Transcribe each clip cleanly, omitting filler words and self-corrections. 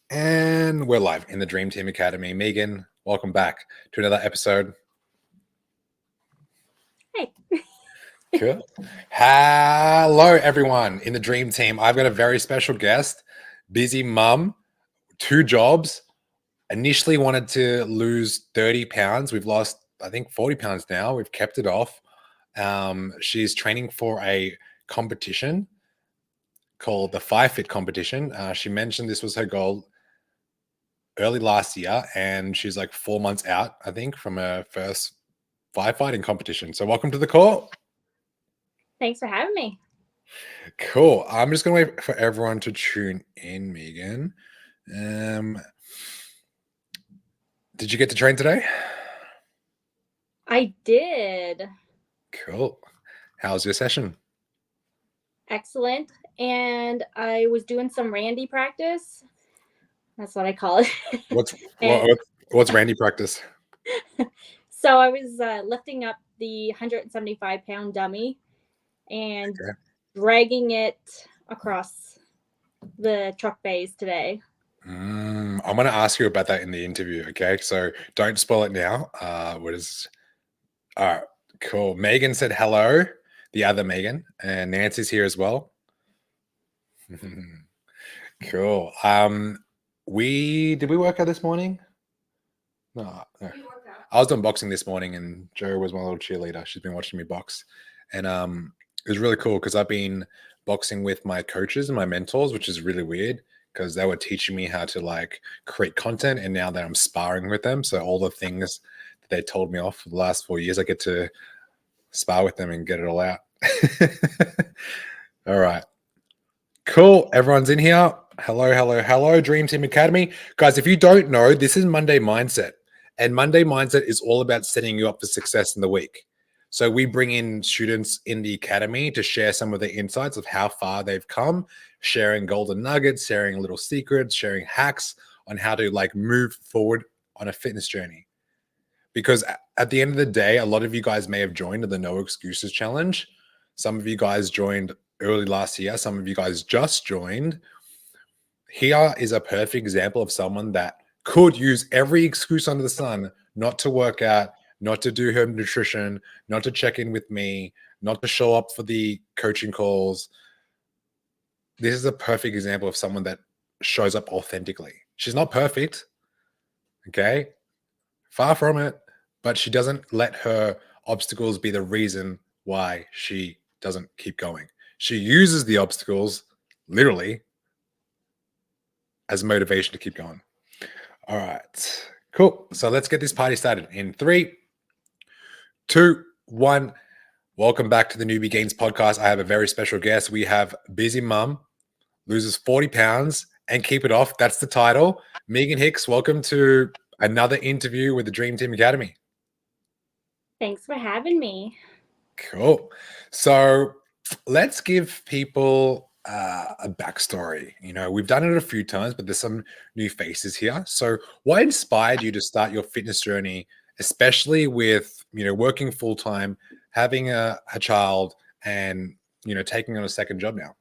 And we're live in the Dream Team Academy. Megan, welcome back to another episode. Hey. Cool. Hello, everyone in the Dream Team. I've got a very special guest, busy mum, 2 jobs. Initially wanted to lose 30 pounds. We've lost, I think, 40 pounds now. We've kept it off. She's training for a competition called the patrickhongfit competition. She mentioned this was her goal early last year, and she's like 4 months out, I think, from her first firefighting competition. So welcome to the call. Thanks for having me. Cool. I'm just gonna wait for everyone to tune in, Megan. Did you get to train today? I did. Cool. How's your session? Excellent. And I was doing some Randy practice. That's what I call it. What's Randy practice? So I was lifting up the 175-pound dummy and dragging it across the truck bays today. I'm going to ask you about that in the interview, okay? So don't spoil it now. All right, cool. Megan said hello, the other Megan, and Nancy's here as well. Cool. Did we work out this morning? No. I was doing boxing this morning, and Jo was my little cheerleader. She's been watching me box, and it was really cool because I've been boxing with my coaches and my mentors, which is really weird because they were teaching me how to like create content, and now that I'm sparring with them, so all the things that they told me off for the last 4 years, I get to spar with them and get it all out. All right. Cool. Everyone's in here. Hello, Dream Team Academy. Guys, if you don't know, this is Monday Mindset. And Monday Mindset is all about setting you up for success in the week. So we bring in students in the academy to share some of the insights of how far they've come, sharing golden nuggets, sharing little secrets, sharing hacks on how to like move forward on a fitness journey. Because at the end of the day, a lot of you guys may have joined the No Excuses Challenge. Some of you guys joined early last year. Some of you guys just joined. Here is a perfect example of someone that could use every excuse under the sun not to work out, not to do her nutrition, not to check in with me, not to show up for the coaching calls. This is a perfect example of someone that shows up authentically. She's not perfect, okay? Far from it, but she doesn't let her obstacles be the reason why she doesn't keep going. She uses the obstacles literally as motivation to keep going. All right, cool. So let's get this party started in 3, 2, 1. Welcome back to the Newbie Gains podcast. I have a very special guest. We have busy mum, loses 40 pounds and keep it off. That's the title. Megan Hicks, welcome to another interview with the Dream Team Academy. Thanks for having me. Cool. So let's give people a backstory. You know, we've done it a few times, but there's some new faces here. So what inspired you to start your fitness journey, especially with, you know, working full time, having a child and, you know, taking on a second job now?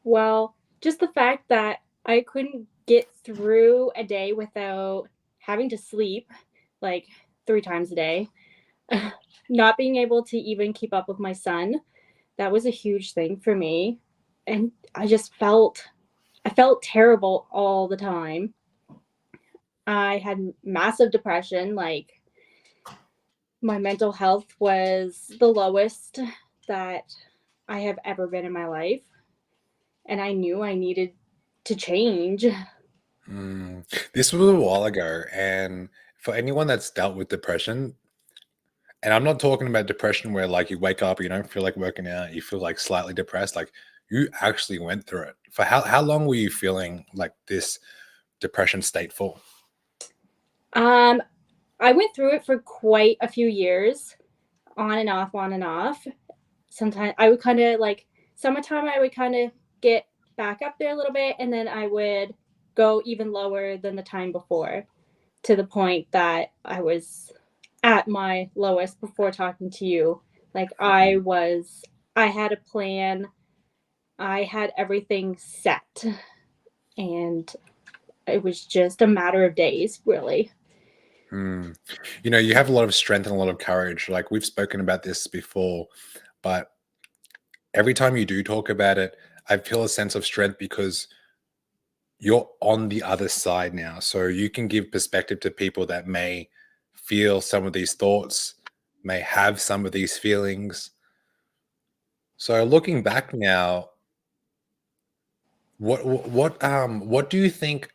Well, just the fact that I couldn't get through a day without having to sleep like 3 times a day, not being able to even keep up with my son, that was a huge thing for me. And I felt terrible all the time. I had massive depression, like my mental health was the lowest that I have ever been in my life. And I knew I needed to change. This was a while ago. And for anyone that's dealt with depression, and I'm not talking about depression where like you wake up, you don't feel like working out, you feel like slightly depressed. Like you actually went through it. For how long were you feeling like this depression state for? I went through it for quite a few years, on and off, on and off. Sometimes I would kind of like summertime, I would kind of get back up there a little bit, and then I would go even lower than the time before, to the point that I was at my lowest before talking to you. Like I had a plan. I had everything set. And it was just a matter of days, really. Mm. You know, you have a lot of strength and a lot of courage. Like we've spoken about this before, but every time you do talk about it, I feel a sense of strength because you're on the other side now. So you can give perspective to people that may feel some of these thoughts, may have some of these feelings. So looking back now, what do you think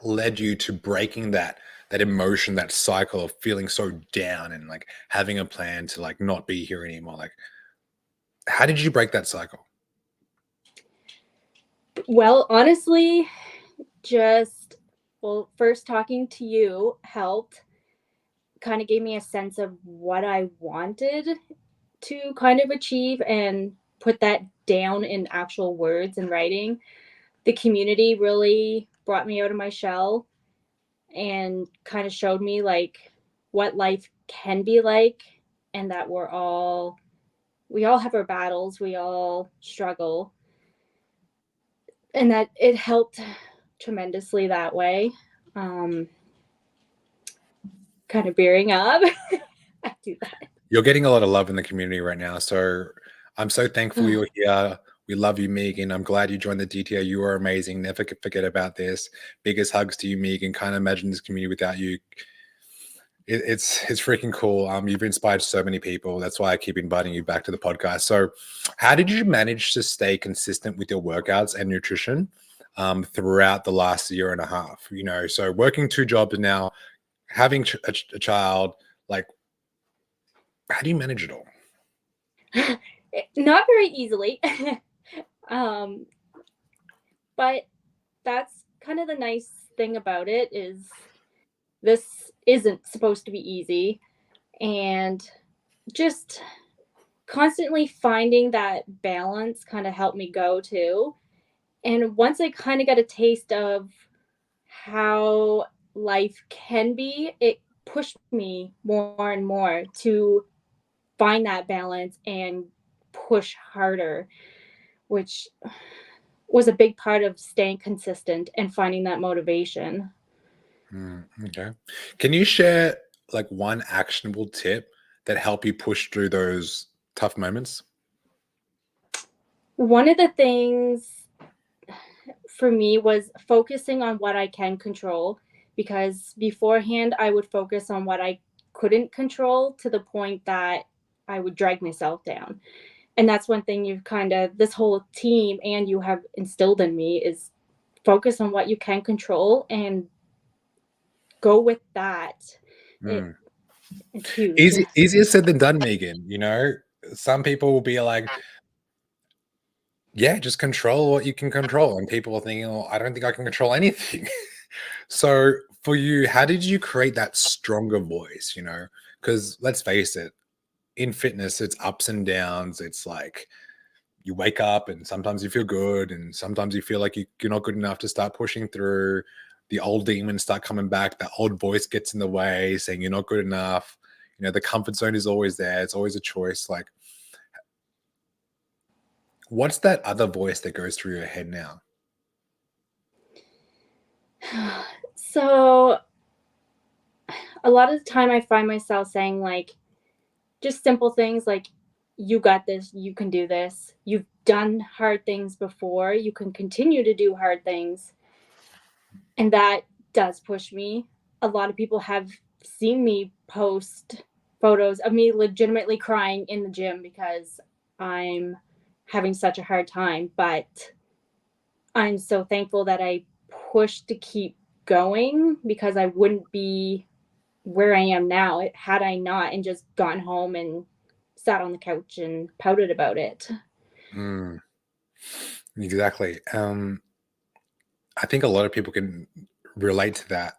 led you to breaking that emotion, that cycle of feeling so down and like having a plan to like not be here anymore? Like, how did you break that cycle? Well, honestly, just, well, first talking to you helped, kind of gave me a sense of what I wanted to kind of achieve and put that down in actual words and writing. The community really brought me out of my shell and kind of showed me like what life can be like, and that we all have our battles, we all struggle, and that it helped tremendously that way. um Kind of bearing up. I do that. You're getting a lot of love in the community right now. So I'm so thankful you're here. We love you, Megan. I'm glad you joined the DTO. You are amazing. Never forget about this. Biggest hugs to you, Megan. Can't imagine this community without you. It's freaking cool. You've inspired so many people. That's why I keep inviting you back to the podcast. So, how did you manage to stay consistent with your workouts and nutrition throughout the last year and a half? You know, so working two jobs now, having a child, like, how do you manage it all? Not very easily. um but that's kind of the nice thing about it, is this isn't supposed to be easy, and just constantly finding that balance kind of helped me go too. And once I kind of got a taste of how life can be, it pushed me more and more to find that balance and push harder, which was a big part of staying consistent and finding that motivation. Okay. Can you share like one actionable tip that help you push through those tough moments? One of the things for me was focusing on what I can control, because beforehand I would focus on what I couldn't control to the point that I would drag myself down. And that's one thing you've kind of, this whole team and you have instilled in me, is focus on what you can control and go with that. It Mm. it's huge. Easier said than done, Megan. You know, some people will be like, yeah, just control what you can control. And people are thinking, oh, I don't think I can control anything. So for you, how did you create that stronger voice? You know, because let's face it, in fitness, it's ups and downs. It's like you wake up and sometimes you feel good and sometimes you feel like you're not good enough to start pushing through. The old demons start coming back. That old voice gets in the way saying you're not good enough. You know, the comfort zone is always there. It's always a choice. Like, what's that other voice that goes through your head now? So a lot of the time I find myself saying like just simple things like, you got this, you can do this, you've done hard things before, you can continue to do hard things. And that does push me. A lot of people have seen me post photos of me legitimately crying in the gym because I'm having such a hard time, but I'm so thankful that I pushed to keep going, because I wouldn't be where I am now had I not and just gone home and sat on the couch and pouted about it. Mm, exactly. I think a lot of people can relate to that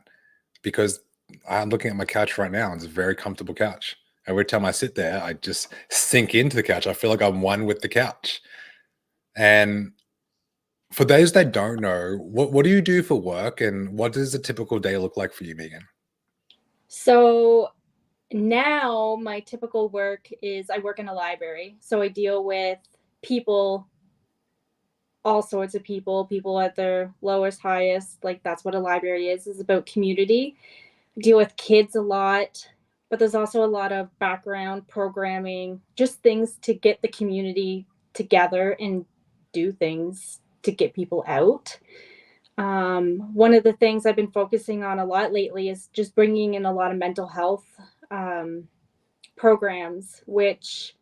because I'm looking at my couch right now. And it's a very comfortable couch. Every time I sit there, I just sink into the couch. I feel like I'm one with the couch. And for those that don't know, what do you do for work and what does a typical day look like for you, Megan? So now my typical work is I work in a library. So I deal with people all sorts of people at their lowest, highest. Like that's what a library is about community. Deal with kids a lot, but there's also a lot of background programming, just things to get the community together and do things to get people out. One of the things I've been focusing on a lot lately is just bringing in a lot of mental health um, programs, which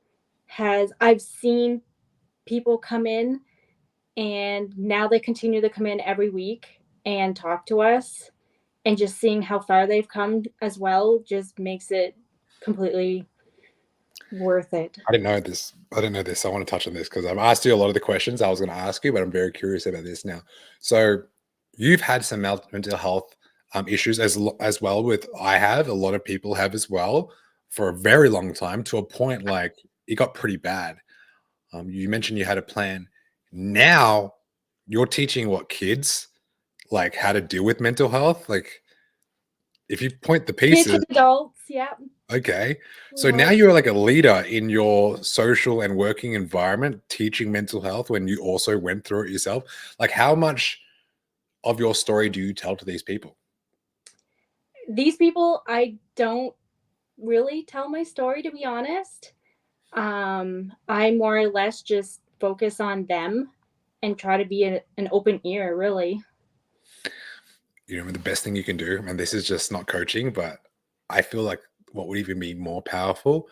I've seen people come in and now they continue to come in every week and talk to us, and just seeing how far they've come as well just makes it completely worth it. I didn't know this. I didn't know this. I want to touch on this because I've asked you a lot of the questions I was going to ask you, but I'm very curious about this now. So, you've had some mental health issues as well. With I have a lot of people have as well for a very long time to a point like it got pretty bad. You mentioned you had a plan. Now you're teaching what kids like how to deal with mental health. Like if you point the Kids and pieces, adults, yeah, okay. we So now help. you're like a leader in your social and working environment, teaching mental health when you also went through it yourself. Like, how much of your story do you tell to these people? These people, I don't really tell my story, to be honest. I more or less just focus on them and try to be an open ear, really. You know, the best thing you can do, and this is just not coaching, but I feel like what would even be more powerful,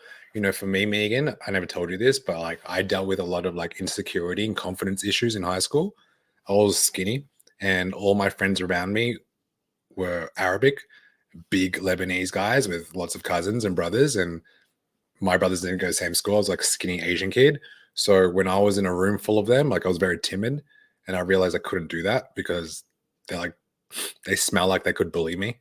for me, Megan, I never told you this, but like I dealt with a lot of like insecurity and confidence issues in high school. I was skinny, and all my friends around me were Arabic, big Lebanese guys with lots of cousins and brothers. And my brothers didn't go to the same school. I was like a skinny Asian kid. So when I was in a room full of them, like I was very timid, and I realized I couldn't do that because they're like, they smell like they could bully me.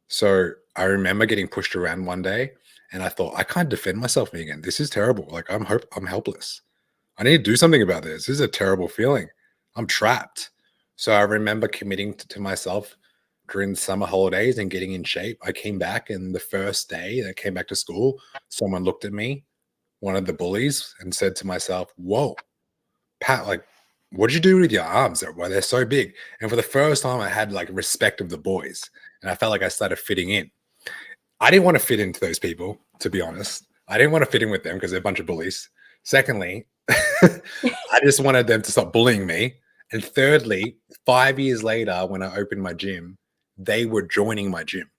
So I remember getting pushed around one day, and I thought, I can't defend myself again. This is terrible. Like I'm helpless. I need to do something about this. This is a terrible feeling. I'm trapped. So I remember committing to myself during the summer holidays and getting in shape. I came back, and the first day that I came back to school, someone looked at me, one of the bullies, and said to myself, "Whoa, Pat, like, what did you do with your arms? Why they're so big?" And for the first time, I had like respect of the boys, and I felt like I started fitting in. I didn't want to fit into those people, to be honest. I didn't want to fit in with them because they're a bunch of bullies. Secondly, I just wanted them to stop bullying me. And thirdly, 5 years later, when I opened my gym, they were joining my gym.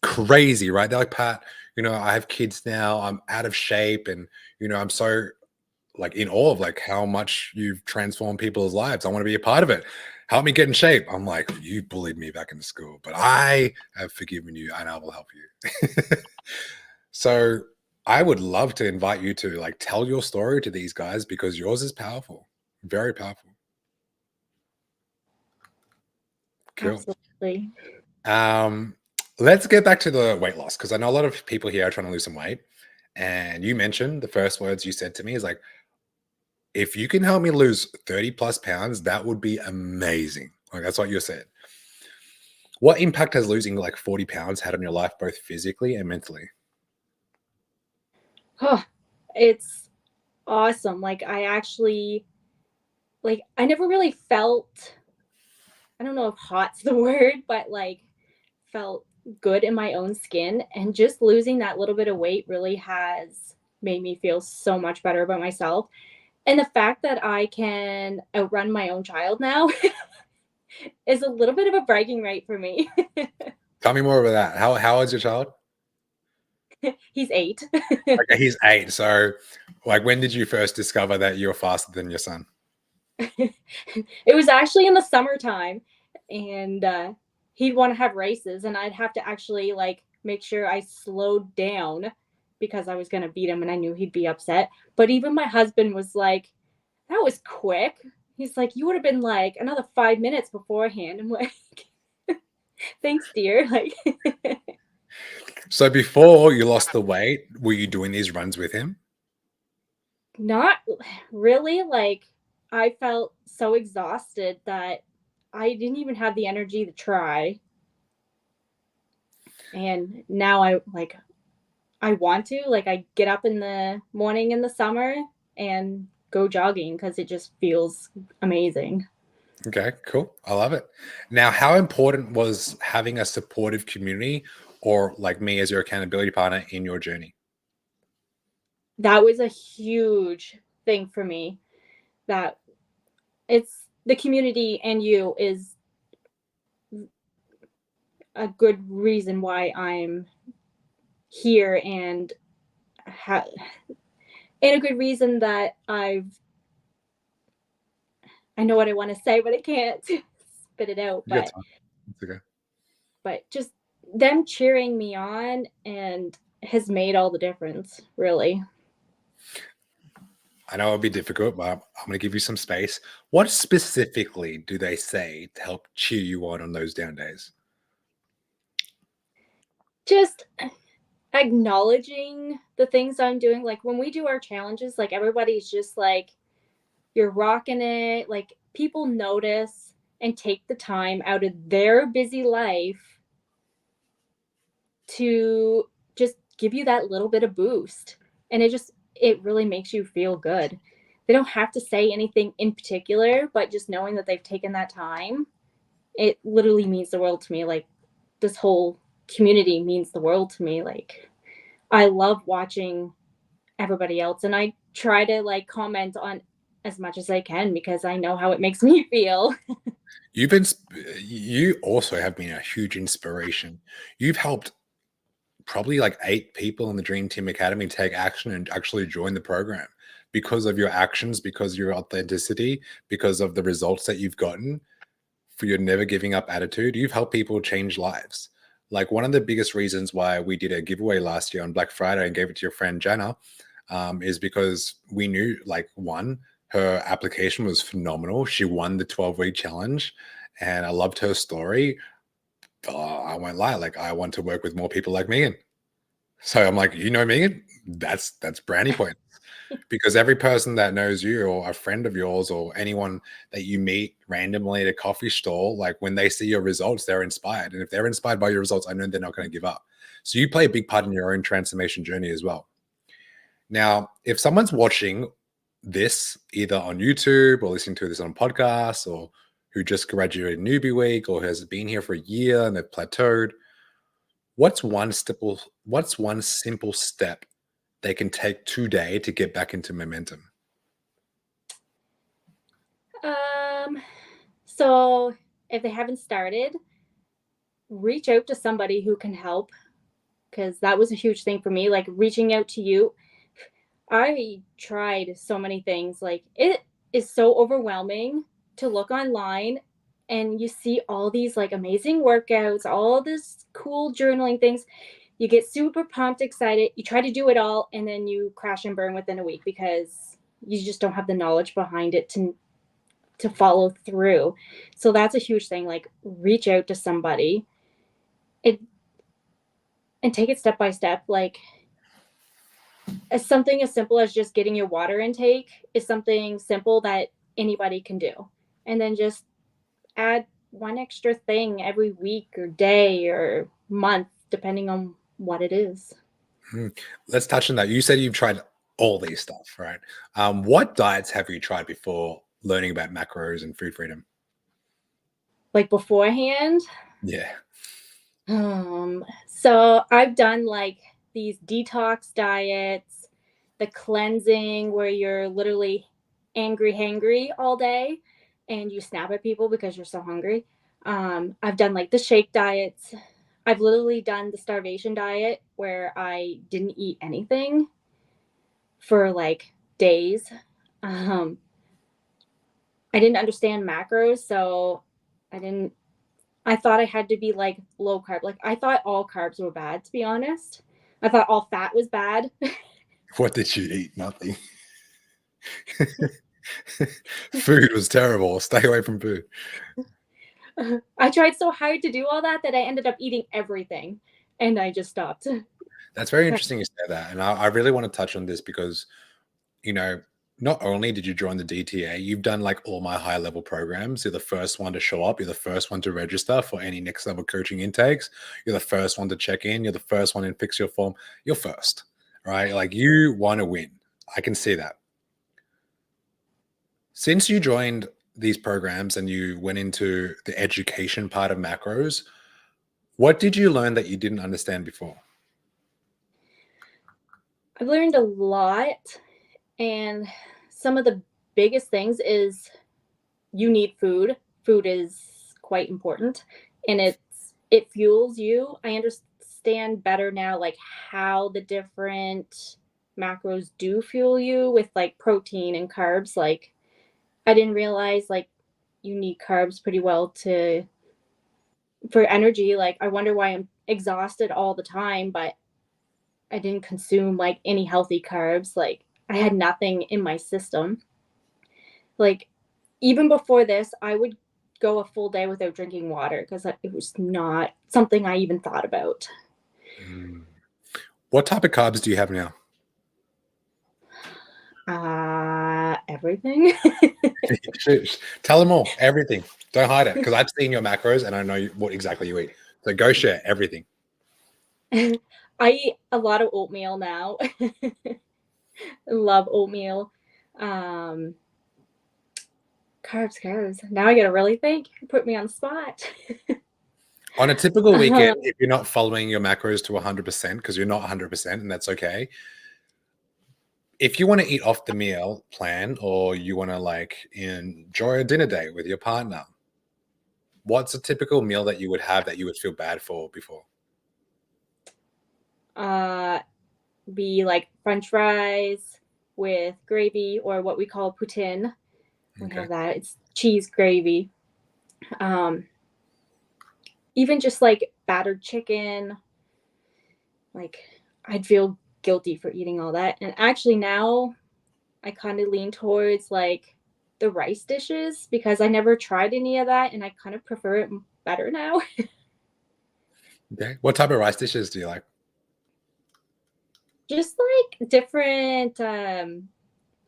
Crazy, right? They're like, Pat, I have kids now. I'm out of shape. And, I'm so like in awe of like how much you've transformed people's lives. I want to be a part of it. Help me get in shape. I'm like, you bullied me back in school, but I have forgiven you and I will help you. So I would love to invite you to like tell your story to these guys because yours is powerful, very powerful. Cool. Absolutely. Um, let's get back to the weight loss because I know a lot of people here are trying to lose some weight. And you mentioned the first words you said to me is like, if you can help me lose 30 plus pounds, that would be amazing. Like that's what you said. What impact has losing like 40 pounds had on your life, both physically and mentally? Oh, it's awesome. Like I actually, like I never really felt, I don't know if hot's the word, but like felt good in my own skin, and just losing that little bit of weight really has made me feel so much better about myself. And the fact that I can outrun my own child now is a little bit of a bragging right for me. Tell me more about that. How old is your child? He's 8. Okay, he's 8. So, like, when did you first discover that you're faster than your son? It was actually in the summertime, and he'd want to have races, and I'd have to actually like make sure I slowed down because I was going to beat him and I knew he'd be upset. But even my husband was like, that was quick. He's like, you would have been like another 5 minutes beforehand. I'm like, thanks, dear. Like, So, before you lost the weight, were you doing these runs with him? not really. Like, I felt so exhausted that I didn't even have the energy to try. And now I want to. Like, I get up in the morning in the summer and go jogging because it just feels amazing. Okay, cool. I love it. Now, how important was having a supportive community or like me as your accountability partner in your journey? That was a huge thing for me. That it's the community and you is a good reason why I'm here and ha- and a good reason that I know what I want to say, but I can't spit it out. You got time. It's okay. But just them cheering me on and has made all the difference, really. I know it'll be difficult, but I'm going to give you some space. What specifically do they say to help cheer you on those down days? Just acknowledging the things I'm doing. Like when we do our challenges, like everybody's just like, you're rocking it. Like people notice and take the time out of their busy life to just give you that little bit of boost. And it really makes you feel good. They don't have to say anything in particular, but just knowing that they've taken that time, it literally means the world to me. Like this whole community means the world to me. Like I love watching everybody else and I try to like comment on as much as I can because I know how it makes me feel. You've been, you also have been a huge inspiration. You've helped probably like 8 people in the Dream Team Academy take action and actually join the program because of your actions, because of your authenticity, because of the results that you've gotten for your never giving up attitude. You've helped people change lives. Like one of the biggest reasons why we did a giveaway last year on Black Friday and gave it to your friend Jana is because we knew, like, one, her application was phenomenal. She won the 12-week challenge, and I loved her story. I won't lie, like I want to work with more people like Megan. So I'm like, you know, Megan, that's brownie points. Because every person that knows you or a friend of yours or anyone that you meet randomly at a coffee stall, like when they see your results, they're inspired. And if they're inspired by your results, I know they're not going to give up. So you play a big part in your own transformation journey as well. Now, if someone's watching this either on YouTube or listening to this on podcasts, or who just graduated newbie week or has been here for a year and they've plateaued, what's one simple step they can take today to get back into momentum? Um so if they haven't started, reach out to somebody who can help because that was a huge thing for me, like reaching out to you. I tried so many things. Like it is so overwhelming to look online and you see all these like amazing workouts, all this cool journaling things. You get super pumped, excited. You try to do it all and then you crash and burn within a week because you just don't have the knowledge behind it to follow through. So that's a huge thing. Like reach out to somebody. It and take it step by step. Like as something as simple as just getting your water intake is something simple that anybody can do. And then just add one extra thing every week or day or month, depending on what it is. Hmm. Let's touch on that. You said you've tried all these stuff, right? What diets have you tried before learning about macros and food freedom? Like beforehand, Yeah. so I've done like these detox diets, the cleansing where you're literally angry hangry all day and you snap at people because you're so hungry. I've done like the shake diets. I've literally done the starvation diet where I didn't eat anything for like days. Um, I didn't understand macros, so I didn't I thought I had to be like low carb. Like I thought all carbs were bad, to be honest. I thought all fat was bad. What did you eat? Nothing. Food was terrible. Stay away from food. I tried so hard to do all that that I ended up eating everything and I just stopped. That's very interesting you say that. And I really want to touch on this because, you know, not only did you join the DTA, you've done like all my high level programs. You're the first one to show up. You're the first one to register for any next level coaching intakes. You're the first one to check in. You're the first one in fix your form. You're first, right? Like you want to win. I can see that. Since you joined these programs and you went into the education part of macros, what did you learn that you didn't understand before? I've learned a lot, and some of the biggest things is you need food. Food is quite important, and it fuels you. I understand better now, like how the different macros do fuel you with like protein and carbs. Like I didn't realize like you need carbs pretty well to for energy. Like I wonder why I'm exhausted all the time, but I didn't consume like any healthy carbs. Like I had nothing in my system. Like even before this, I would go a full day without drinking water because it was not something I even thought about. Mm. What type of carbs do you have now? Everything. Tell them all, everything. Don't hide it because I've seen your macros and I know what exactly you eat. So go share everything. I eat a lot of oatmeal now. Love oatmeal. Um, carbs. Now I gotta really think. Put me on the spot. On a typical weekend, Uh, if you're not following your macros to 100%, because you're not 100%, and that's okay. If you want to eat off the meal plan or you want to like enjoy a dinner date with your partner, what's a typical meal that you would have that you would feel bad for before? uh, be like French fries with gravy or what we call poutine. We Okay. have that. It's cheese gravy. Um, Even just like battered chicken. Like I'd feel guilty for eating all that. And actually now I kind of lean towards like the rice dishes because I never tried any of that and I kind of prefer it better now. Okay. What type of rice dishes do you like? Just like different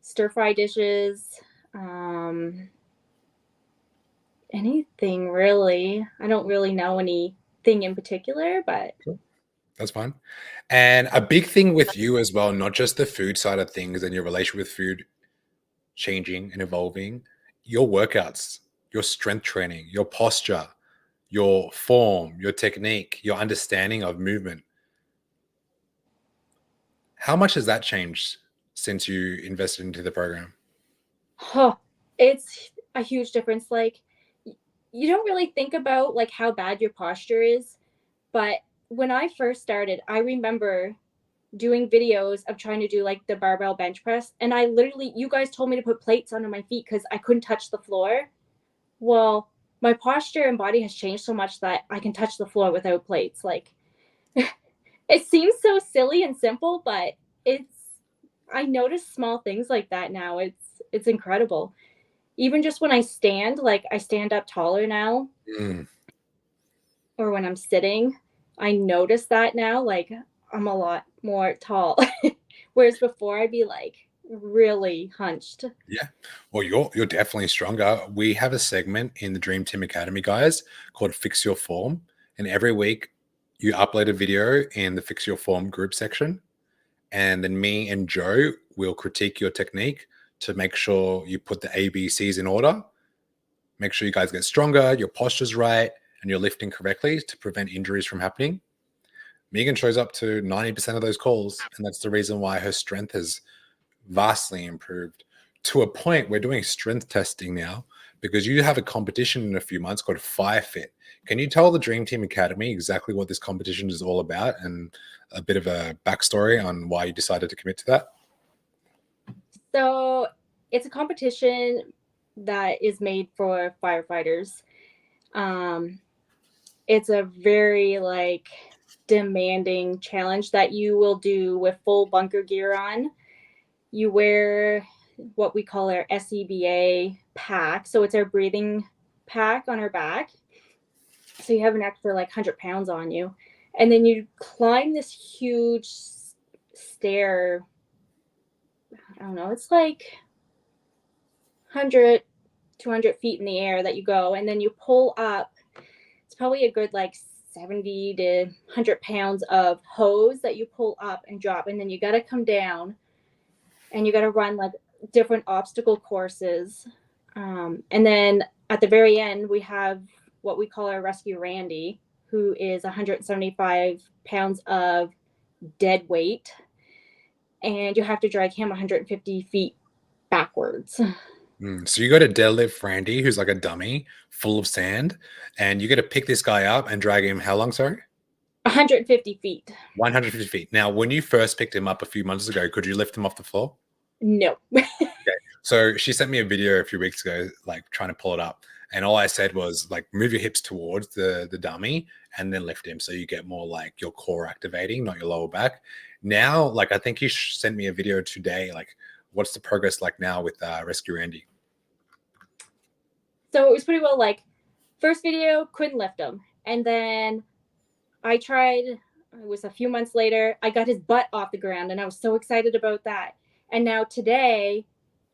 stir fry dishes. Um Anything really. I don't really know anything in particular, but Cool. That's fine. And a big thing with you as well, not just the food side of things and your relationship with food changing and evolving, your workouts, your strength training, your posture, your form, your technique, your understanding of movement. How much has that changed since you invested into the program? huh, it's a huge difference. Like you don't really think about like how bad your posture is, but when I first started, I remember doing videos of trying to do like the barbell bench press, and I literally, you guys told me to put plates under my feet because I couldn't touch the floor. Well, my posture and body has changed so much that I can touch the floor without plates. Like it seems so silly and simple, but it's I notice small things like that now. It's incredible. Even just when I stand, like I stand up taller now, Mm, or when I'm sitting, I notice that now. Like I'm a lot more tall. Whereas before I'd be like really hunched. yeah. Well, you're definitely stronger. We have a segment in the Dream Team Academy, guys, called Fix Your Form. And every week you upload a video in the Fix Your Form group section. And then me and Joe will critique your technique to make sure you put the ABCs in order. Make sure you guys get stronger, your posture's right, and you're lifting correctly to prevent injuries from happening. Megan shows up to 90% of those calls, and that's the reason why her strength has vastly improved to a point we're doing strength testing now because you have a competition in a few months called Firefit. Can you tell the Dream Team Academy exactly what this competition is all about and a bit of a backstory on why you decided to commit to that? So it's a competition that is made for firefighters. Um, it's a very like demanding challenge that you will do with full bunker gear on. You wear what we call our SEBA pack. So it's our breathing pack on our back. So you have an extra like 100 pounds on you. And then you climb this huge stair. I don't know, it's like 100, 200 feet in the air that you go. And then you pull up. It's probably a good like 70 to 100 pounds of hose that you pull up and drop. And then you got to come down and you got to run like different obstacle courses. And then at the very end, we have what we call our rescue Randy, who is 175 pounds of dead weight. And you have to drag him 150 feet backwards. So you got a deadlift Randy, who's like a dummy full of sand, and you got to pick this guy up and drag him how long, sorry? 150 feet. 150 feet. Now, when you first picked him up a few months ago, could you lift him off the floor? No. So she sent me a video a few weeks ago, like trying to pull it up. And all I said was like, move your hips towards the dummy and then lift him. So you get more like your core activating, not your lower back. Now, like, I think you sent me a video today. Like, what's the progress like now with Rescue Randy? So it was pretty well like first video, couldn't lift him. And then I tried, it was a few months later, I got his butt off the ground and I was so excited about that. And now today,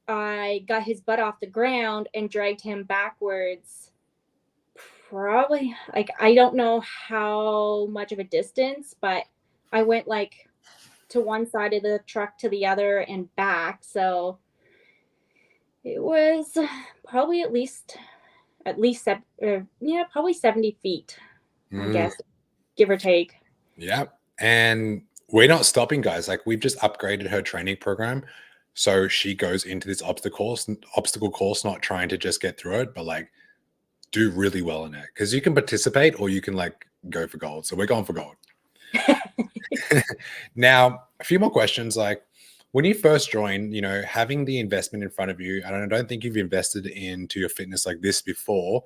I got his butt off the ground and dragged him backwards. Probably, like, I don't know how much of a distance, but I went like to one side of the truck to the other and back. So it was probably at least probably 70 feet, I guess, give or take. Yeah. And we're not stopping, guys. Like, we've just upgraded her training program. So she goes into this obstacle course, not trying to just get through it, but like do really well in it. Because you can participate or you can like go for gold. So we're going for gold. Now, a few more questions. Like, when you first joined, you know, having the investment in front of you, and I don't think you've invested into your fitness like this before.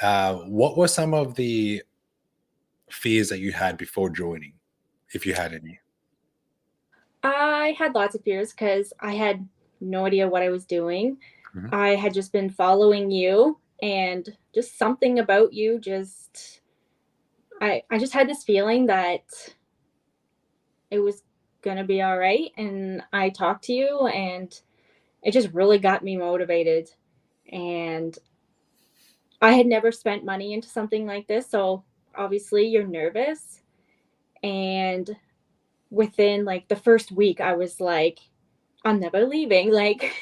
What were some of the fears that you had before joining, if you had any? I had lots of fears because I had no idea what I was doing. Mhm. I had just been following you, and just something about you I just had this feeling that it was gonna be all right. And I talked to you, and it just really got me motivated. And I had never spent money into something like this, so obviously you're nervous. And within like the first week, I was like, I'm never leaving. Like,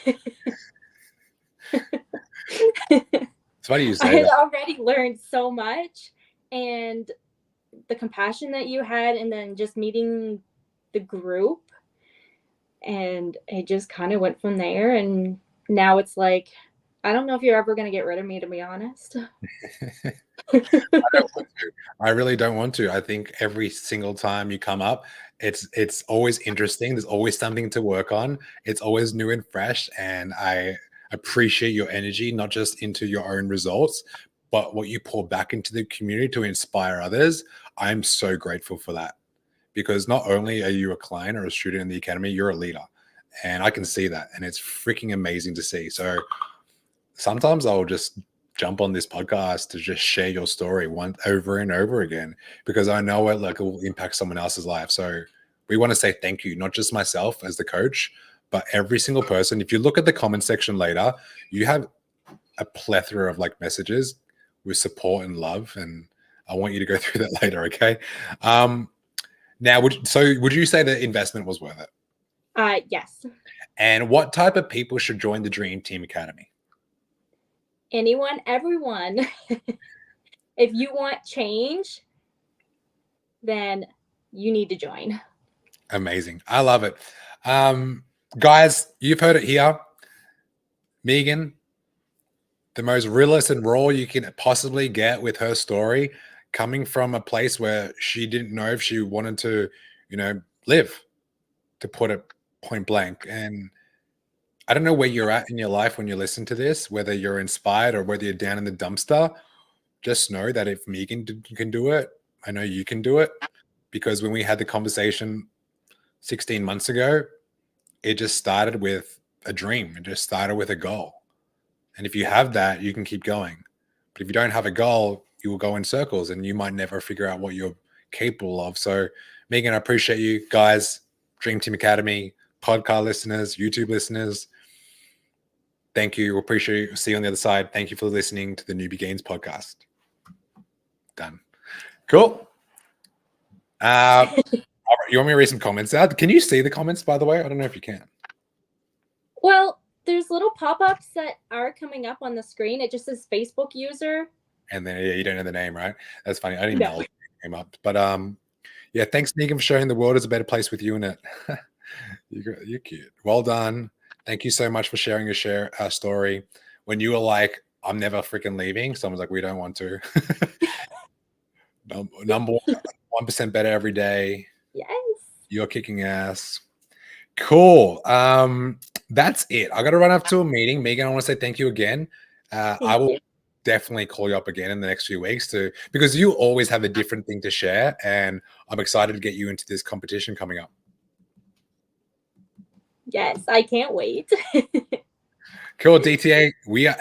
It's funny you I say had that. already learned so much, and the compassion that you had, and then just meeting the group, and it just kind of went from there. And now it's like, I don't know if you're ever going to get rid of me, to be honest. I really don't want to. I think every single time you come up, it's always interesting. There's always something to work on. It's always new and fresh. And I appreciate your energy, not just into your own results, but what you pour back into the community to inspire others. I'm so grateful for that because not only are you a client or a student in the academy, you're a leader. And I can see that. And it's freaking amazing to see. So sometimes I'll just jump on this podcast to just share your story one over and over again because I know it will impact someone else's life. So we want to say thank you, not just myself as the coach, but every single person. If you look at the comment section later, you have a plethora of like messages with support and love, and I want you to go through that later. Okay. Now, would you say the investment was worth it? Yes. And what type of people should join the Dream Team Academy? Anyone, everyone. If you want change, then you need to join. Amazing. I love it. Guys, you've heard it here. Megan, the most realist and raw you can possibly get with her story, coming from a place where she didn't know if she wanted to, live, to put it point blank. And I don't know where you're at in your life when you listen to this, whether you're inspired or whether you're down in the dumpster. Just know that if Megan can do it, I know you can do it. Because when we had the conversation 16 months ago, it just started with a dream. It just started with a goal. And if you have that, you can keep going. But if you don't have a goal, you will go in circles and you might never figure out what you're capable of. So, Megan, I appreciate you guys, Dream Team Academy, podcast listeners, YouTube listeners. Thank you. Appreciate you. See you on the other side. Thank you for listening to the Newbie Gains podcast. Done. Cool. All right, you want me to read some comments out? Can you see the comments, by the way? I don't know if you can. Well, there's little pop-ups that are coming up on the screen. It just says Facebook user. And then you don't know the name, right? That's funny. I didn't No. know it came up. But yeah, thanks, Negan, for showing the world is a better place with you in it. You're cute. Well done. Thank you so much for sharing your story. When you were like, I'm never freaking leaving, someone's like, we don't want to. Number 1% better every day. Yes. You're kicking ass. Cool. That's it. I got to run off to a meeting. Megan, I want to say thank you again. I will definitely call you up again in the next few weeks because you always have a different thing to share, and I'm excited to get you into this competition coming up. Yes, I can't wait. Cool, DTA. We are out.